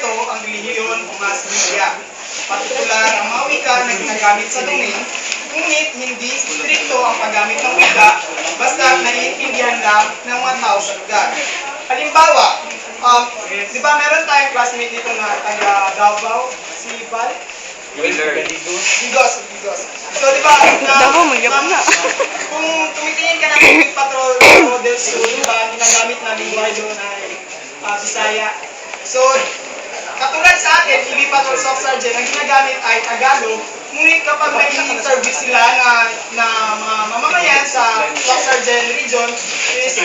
istrikto ang relihiyon o mass media. Partikular ang mga wika na ginagamit sa domain, ngunit hindi istrikto ang paggamit ng wika basta naiintindihan lang ng mga tao sa lugar. Halimbawa, di ba meron tayong classmate dito na taga Davao, si Val? Digos. So, di ba, kung tumitingin ka ng Big Patrol del Sur, di ba, ginagamit na lingwahe doon ay Bisaya. So, katulad sa atin, TV Patrol Soft Sergeant, ang ginagamit ay Tagalog, ngunit kapag may interview sila na mga mamamayan sa Soft Sergeant region, is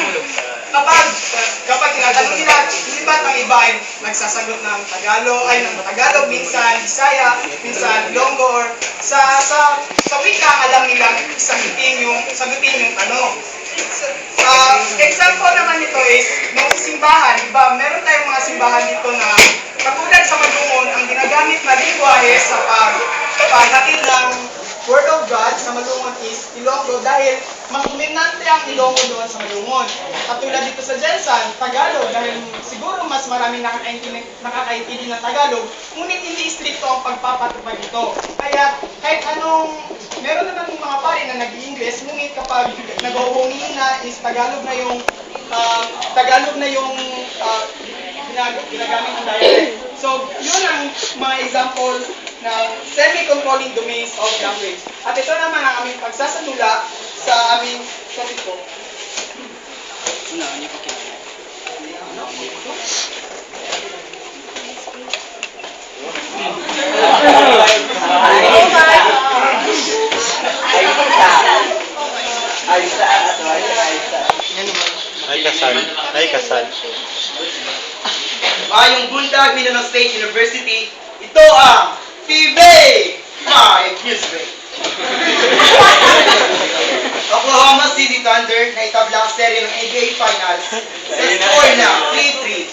kapag tinatanong nila, hindi ba't ang iba ay nagsasagot ng Tagalog, minsan Bisaya, minsan Ilonggo, or sa wika alam nilang sagutin yung tanong. Example naman nito is, mga simbahan, diba? Meron tayong mga simbahan dito na katulad sa Malungon, ang ginagamit na lingwahe sa paghatid ng Word of God sa Malungon is Ilonggo dahil mas dominante ang Ilonggo doon sa Malungon. Katulad dito sa Jensan, Tagalog dahil siguro mas maraming nakakaintindi ng Tagalog, ngunit hindi istrikto ang pagpapatupad nito. Kaya kahit meron naman mga pare na nag-i-English, ngunit kapag nag-uungin na is Tagalog na yung ginagamit ng dialect. So, yun ang mga example ng semi-controlling domains of language. At ito naman ang aming pagsasadula sa aming topic ko. Ay kasal. Ayong bundag, Mindanao State University, ito ang PB! My Music! Oklahoma City Thunder na itabla ang serye ng NBA Finals sa score na 3-3.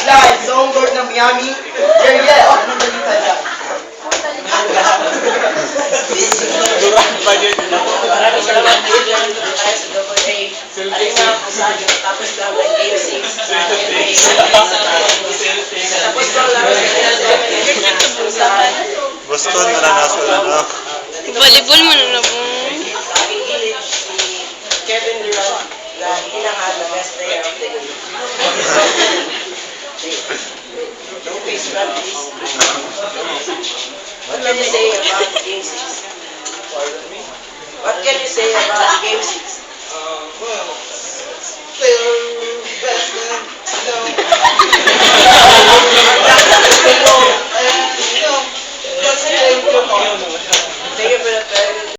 Live sa home court ng Miami, Jeriel, anong balita dyan? Maraming salamat po dyan tayo sa Double A. Alina po sa akin tapos lang ng Game 6 sa NBA. Tapos lang lang Boston na nasa Volleyball mo na po. aking hilig si Kevin Durant na hinahal na best player of the year. Don't face run, please. What can you say about Game 6? What can you say about Game 6? Well, still best than no.